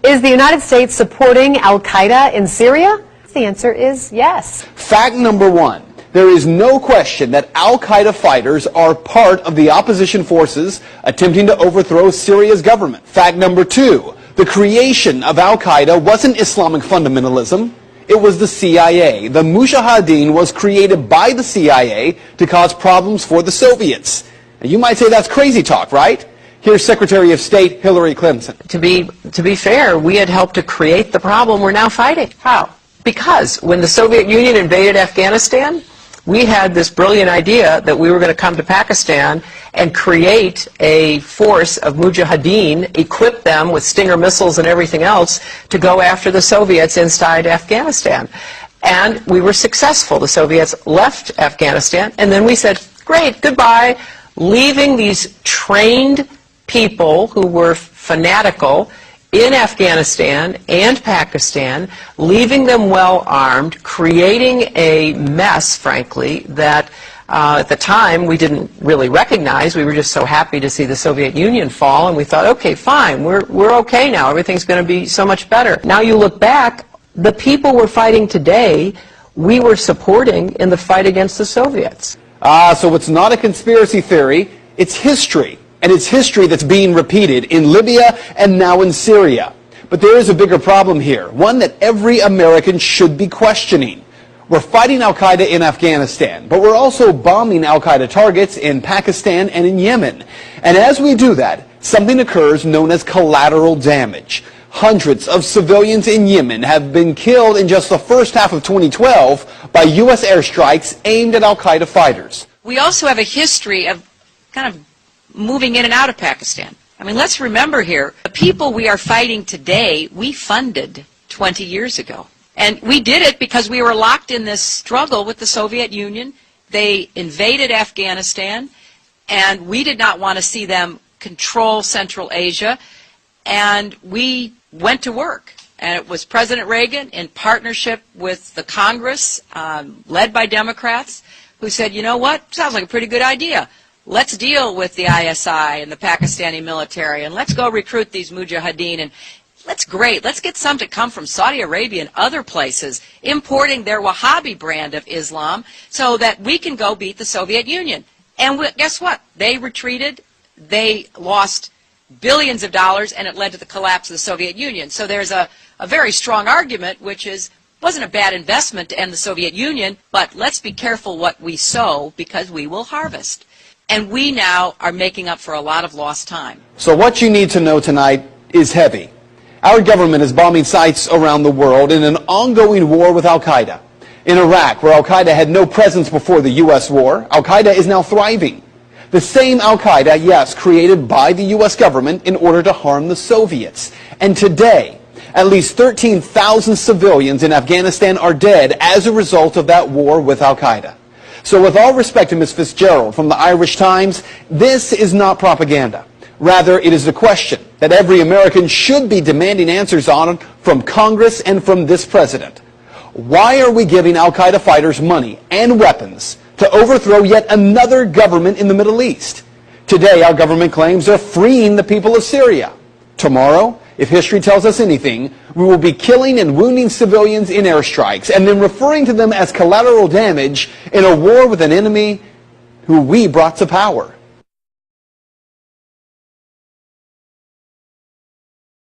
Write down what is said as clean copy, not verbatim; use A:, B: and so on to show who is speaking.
A: Is the United States supporting al-Qaeda in Syria? The answer is yes.
B: Fact number one. There is no question that al-Qaeda fighters are part of the opposition forces attempting to overthrow Syria's government. Fact number two. The creation of al-Qaeda wasn't Islamic fundamentalism. It was the CIA. The Mujahideen was created by the CIA to cause problems for the Soviets. And you might say that's crazy talk, right? Here's Secretary of State Hillary Clinton.
C: To be fair, we had helped to create the problem we're now fighting. How? Because when the Soviet Union invaded Afghanistan, we had this brilliant idea that we were going to come to Pakistan and create a force of Mujahideen, equip them with Stinger missiles and everything else to go after the Soviets inside Afghanistan. And we were successful. The Soviets left Afghanistan, and then we said, great, goodbye, leaving these trained people who were fanatical in Afghanistan and Pakistan, leaving them well armed, creating a mess, frankly, that at the time we didn't really recognize. We were just so happy to see the Soviet Union fall, and we thought, okay, fine, we're okay now. Everything's going to be so much better. Now you look back, the people we're fighting today, we were supporting in the fight against the Soviets.
B: So it's not a conspiracy theory, it's history. And it's history that's being repeated in Libya and now in Syria. But there is a bigger problem here, one that every American should be questioning. We're fighting al-Qaeda in Afghanistan, but we're also bombing al-Qaeda targets in Pakistan and in Yemen. And as we do that, something occurs known as collateral damage. Hundreds of civilians in Yemen have been killed in just the first half of 2012 by U.S. airstrikes aimed at al-Qaeda fighters.
D: We also have a history of kind of moving in and out of Pakistan. I mean, let's remember here, the people we are fighting today, we funded 20 years ago. And we did it because we were locked in this struggle with the Soviet Union. They invaded Afghanistan, and we did not want to see them control Central Asia. And we went to work. And it was President Reagan, in partnership with the Congress, led by Democrats, who said, you know what, sounds like a pretty good idea. Let's deal with the ISI and the Pakistani military, and let's go recruit these Mujahideen, and let's get some to come from Saudi Arabia and other places, importing their Wahhabi brand of Islam, so that we can go beat the Soviet Union. And guess what? They retreated, they lost billions of dollars, and it led to the collapse of the Soviet Union. So there's a very strong argument, which is, wasn't a bad investment to end the Soviet Union, but let's be careful what we sow, because we will harvest. And we now are making up for a lot of lost time.
B: So what you need to know tonight is heavy. Our government is bombing sites around the world in an ongoing war with al-Qaeda. In Iraq, where al-Qaeda had no presence before the U.S. war, al-Qaeda is now thriving. The same al-Qaeda, yes, created by the U.S. government in order to harm the Soviets. And today, at least 13,000 civilians in Afghanistan are dead as a result of that war with al-Qaeda. So with all respect to Ms. Fitzgerald from the Irish Times, this is not propaganda. Rather, it is a question that every American should be demanding answers on from Congress and from this president. Why are we giving al-Qaeda fighters money and weapons to overthrow yet another government in the Middle East? Today, our government claims they're freeing the people of Syria. Tomorrow, if history tells us anything, we will be killing and wounding civilians in airstrikes and then referring to them as collateral damage in a war with an enemy who we brought to power.